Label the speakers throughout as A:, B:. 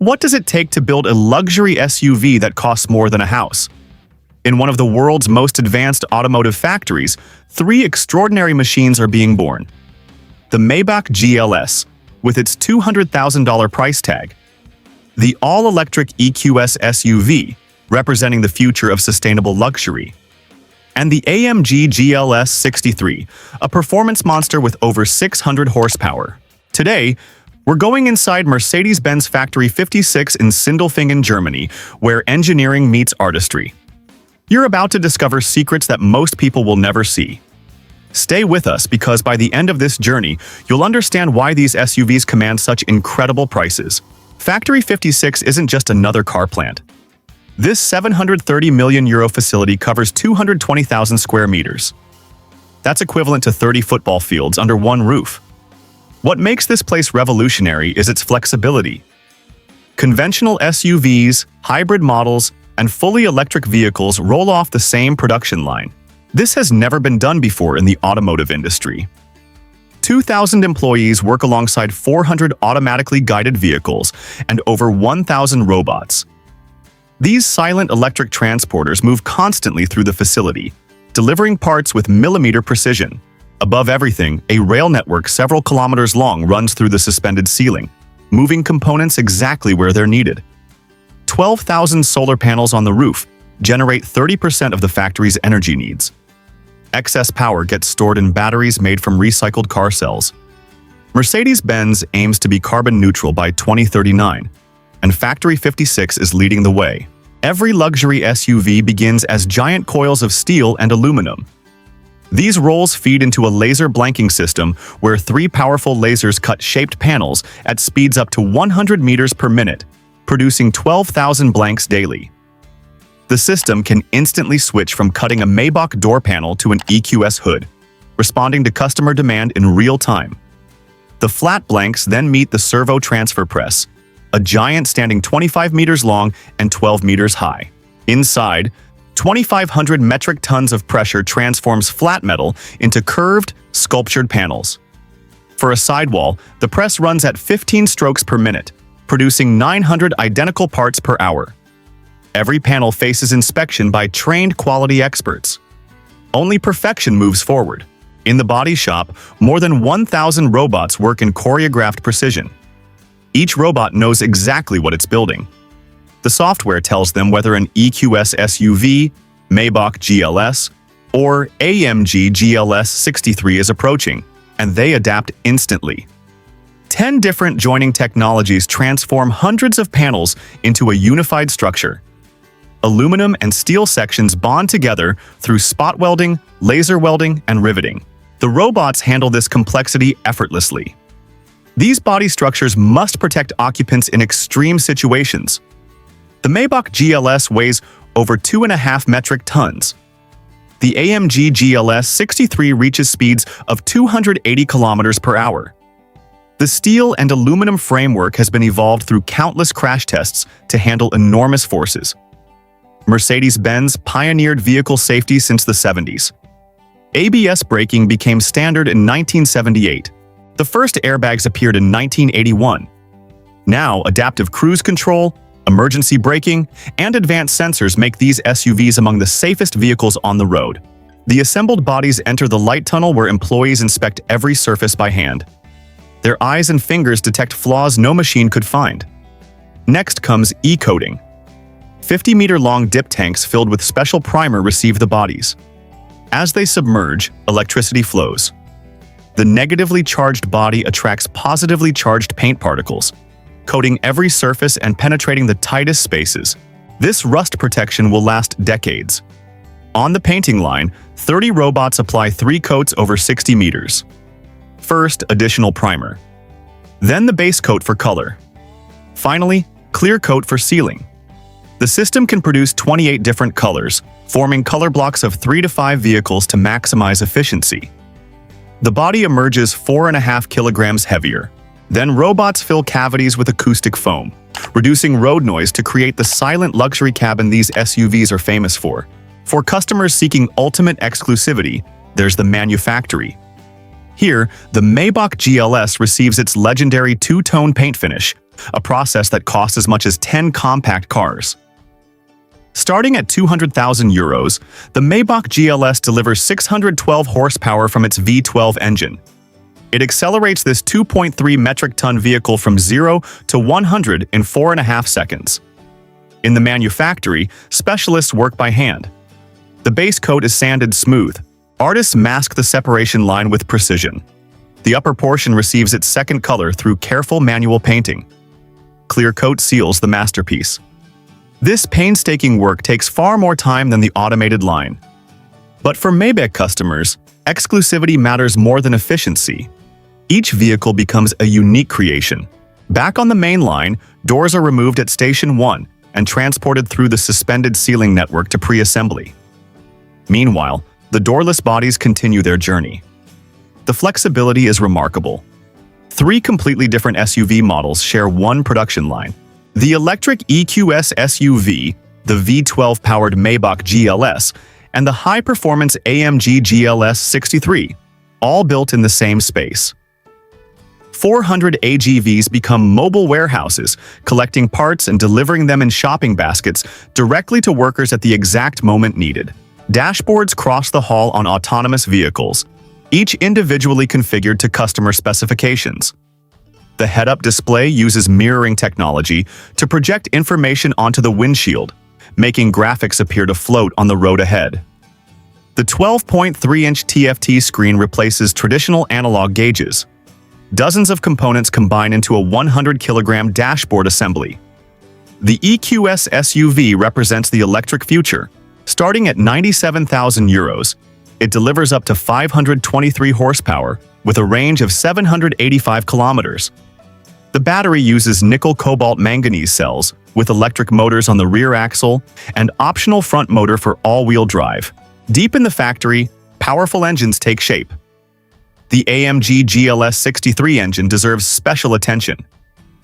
A: what does it take to build a luxury SUV that costs more than a house? In one of the world's most advanced automotive factories, three extraordinary machines are being born. The Maybach GLS, with its $200,000 price tag. The all-electric EQS SUV, representing the future of sustainable luxury. And the AMG GLS 63, a performance monster with over 600 horsepower. Today, we're going inside Mercedes-Benz Factory 56 in Sindelfingen, Germany, where engineering meets artistry. You're about to discover secrets that most people will never see. Stay with us because by the end of this journey, you'll understand why these SUVs command such incredible prices. Factory 56 isn't just another car plant. This €730 million facility covers 220,000 square meters. That's equivalent to 30 football fields under one roof. What makes this place revolutionary is its flexibility. Conventional SUVs, hybrid models, and fully electric vehicles roll off the same production line. This has never been done before in the automotive industry. 2,000 employees work alongside 400 automatically guided vehicles and over 1,000 robots. These silent electric transporters move constantly through the facility, delivering parts with millimeter precision. Above everything, a rail network several kilometers long runs through the suspended ceiling, moving components exactly where they're needed. 12,000 solar panels on the roof generate 30% of the factory's energy needs. Excess power gets stored in batteries made from recycled car cells. Mercedes-Benz aims to be carbon neutral by 2039, and Factory 56 is leading the way. Every luxury SUV begins as giant coils of steel and aluminum. These rolls feed into a laser blanking system where three powerful lasers cut shaped panels at speeds up to 100 meters per minute, producing 12,000 blanks daily. The system can instantly switch from cutting a Maybach door panel to an EQS hood, responding to customer demand in real time. The flat blanks then meet the servo transfer press, a giant standing 25 meters long and 12 meters high. Inside, 2,500 metric tons of pressure transforms flat metal into curved, sculptured panels. For a sidewall, the press runs at 15 strokes per minute, producing 900 identical parts per hour. Every panel faces inspection by trained quality experts. Only perfection moves forward. In the body shop, more than 1,000 robots work in choreographed precision. Each robot knows exactly what it's building. The software tells them whether an EQS SUV, Maybach GLS, or AMG GLS 63 is approaching, and they adapt instantly. 10 different joining technologies transform hundreds of panels into a unified structure. Aluminum and steel sections bond together through spot welding, laser welding, and riveting. The robots handle this complexity effortlessly. These body structures must protect occupants in extreme situations. The Maybach GLS weighs over 2.5 metric tons. The AMG GLS 63 reaches speeds of 280 kilometers per hour. The steel and aluminum framework has been evolved through countless crash tests to handle enormous forces. Mercedes-Benz pioneered vehicle safety since the 70s. ABS braking became standard in 1978. The first airbags appeared in 1981. Now, adaptive cruise control, emergency braking, and advanced sensors make these SUVs among the safest vehicles on the road. The assembled bodies enter the light tunnel where employees inspect every surface by hand. Their eyes and fingers detect flaws no machine could find. Next comes E-coating. 50-meter-long dip tanks filled with special primer receive the bodies. As they submerge, electricity flows. The negatively charged body attracts positively charged paint particles, coating every surface and penetrating the tightest spaces. This rust protection will last decades. On the painting line, 30 robots apply 3 coats over 60 meters. First, additional primer. Then the base coat for color. Finally, clear coat for sealing. The system can produce 28 different colors, forming color blocks of 3 to 5 vehicles to maximize efficiency. The body emerges 4.5 kilograms heavier. Then robots fill cavities with acoustic foam, reducing road noise to create the silent luxury cabin these SUVs are famous for. For customers seeking ultimate exclusivity, there's the manufactory. Here, the Maybach GLS receives its legendary two-tone paint finish, a process that costs as much as 10 compact cars. Starting at €200,000, the Maybach GLS delivers 612 horsepower from its V12 engine. It accelerates this 2.3 metric ton vehicle from 0 to 100 in 4.5 seconds. In the manufactory, specialists work by hand. The base coat is sanded smooth. Artists mask the separation line with precision. The upper portion receives its second color through careful manual painting. Clear coat seals the masterpiece. This painstaking work takes far more time than the automated line. But for Maybach customers, exclusivity matters more than efficiency. Each vehicle becomes a unique creation. Back on the main line, doors are removed at Station 1 and transported through the suspended ceiling network to pre-assembly. Meanwhile, the doorless bodies continue their journey. The flexibility is remarkable. 3 completely different SUV models share one production line. The electric EQS SUV, the V12-powered Maybach GLS, and the high-performance AMG GLS 63, all built in the same space. 400 AGVs become mobile warehouses, collecting parts and delivering them in shopping baskets directly to workers at the exact moment needed. Dashboards cross the hall on autonomous vehicles, each individually configured to customer specifications. The head-up display uses mirroring technology to project information onto the windshield, making graphics appear to float on the road ahead. The 12.3-inch TFT screen replaces traditional analog gauges. Dozens of components combine into a 100-kilogram dashboard assembly. The EQS SUV represents the electric future. Starting at €97,000, it delivers up to 523 horsepower with a range of 785 kilometers. The battery uses nickel-cobalt-manganese cells with electric motors on the rear axle and optional front motor for all-wheel drive. Deep in the factory, powerful engines take shape. The AMG GLS 63 engine deserves special attention.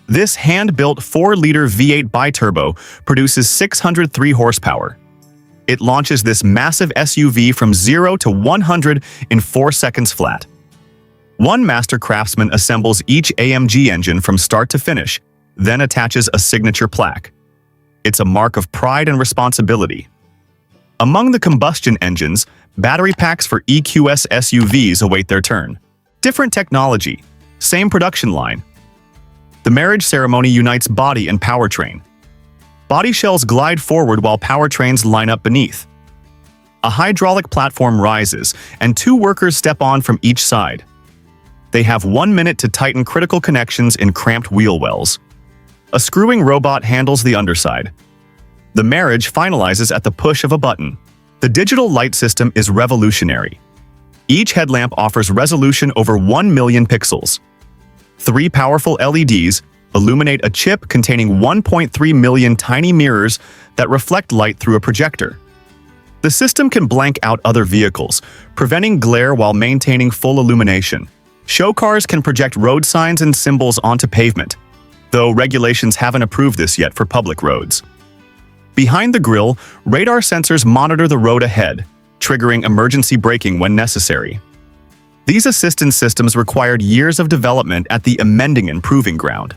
A: This hand-built 4-liter V8 biturbo produces 603 horsepower. It launches this massive SUV from 0 to 100 in 4 seconds flat. One master craftsman assembles each AMG engine from start to finish, then attaches a signature plaque. It's a mark of pride and responsibility. Among the combustion engines, battery packs for EQS SUVs await their turn. Different technology, same production line. The marriage ceremony unites body and powertrain. Body shells glide forward while powertrains line up beneath. A hydraulic platform rises, and 2 workers step on from each side. They have 1 minute to tighten critical connections in cramped wheel wells. A screwing robot handles the underside. The marriage finalizes at the push of a button. The digital light system is revolutionary. Each headlamp offers resolution over 1 million pixels. 3 powerful LEDs illuminate a chip containing 1.3 million tiny mirrors that reflect light through a projector. The system can blank out other vehicles, preventing glare while maintaining full illumination. Show cars can project road signs and symbols onto pavement, though regulations haven't approved this yet for public roads. Behind the grille, radar sensors monitor the road ahead, triggering emergency braking when necessary. These assistance systems required years of development at the Emmendingen Proving Ground.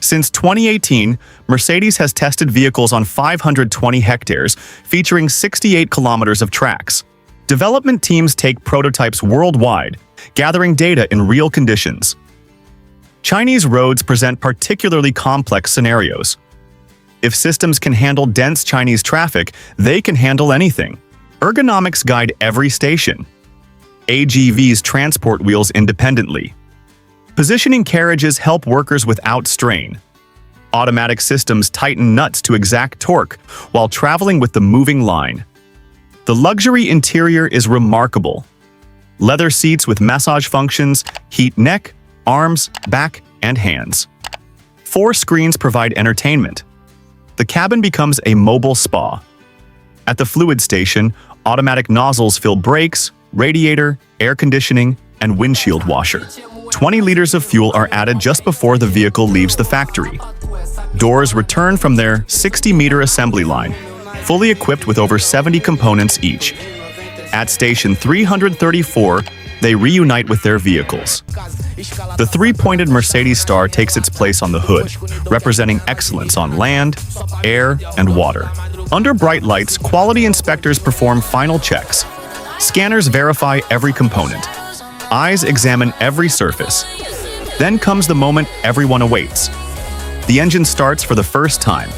A: Since 2018, Mercedes has tested vehicles on 520 hectares, featuring 68 kilometers of tracks. Development teams take prototypes worldwide, gathering data in real conditions. Chinese roads present particularly complex scenarios. If systems can handle dense Chinese traffic, they can handle anything. Ergonomics guide every station. AGVs transport wheels independently. Positioning carriages help workers without strain. Automatic systems tighten nuts to exact torque while traveling with the moving line. The luxury interior is remarkable. Leather seats with massage functions heat neck, arms, back, and hands. 4 screens provide entertainment. The cabin becomes a mobile spa. At the fluid station, automatic nozzles fill brakes, radiator, air conditioning, and windshield washer. 20 liters of fuel are added just before the vehicle leaves the factory. Doors return from their 60-meter assembly line, fully equipped with over 70 components each. At station 334, they reunite with their vehicles. The three-pointed Mercedes star takes its place on the hood, representing excellence on land, air, and water. Under bright lights, quality inspectors perform final checks. Scanners verify every component. Eyes examine every surface. Then comes the moment everyone awaits. The engine starts for the first time.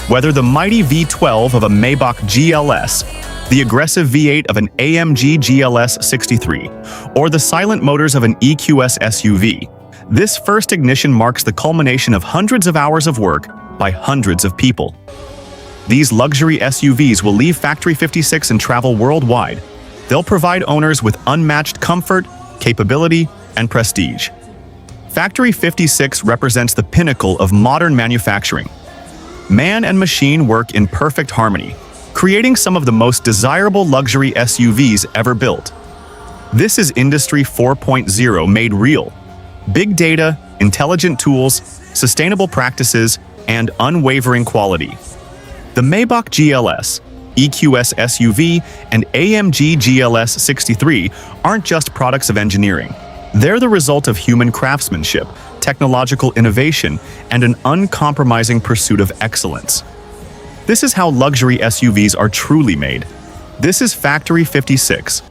A: Whether the mighty V12 of a Maybach GLS, the aggressive V8 of an AMG GLS 63, or the silent motors of an EQS SUV, this first ignition marks the culmination of hundreds of hours of work by hundreds of people. These luxury SUVs will leave Factory 56 and travel worldwide. They'll provide owners with unmatched comfort, capability, and prestige. Factory 56 represents the pinnacle of modern manufacturing. Man and machine work in perfect harmony, creating some of the most desirable luxury SUVs ever built. This is Industry 4.0 made real. Big data, intelligent tools, sustainable practices, and unwavering quality. The Maybach GLS, EQS SUV, and AMG GLS 63 aren't just products of engineering. They're the result of human craftsmanship, technological innovation, and an uncompromising pursuit of excellence. This is how luxury SUVs are truly made. This is Factory 56,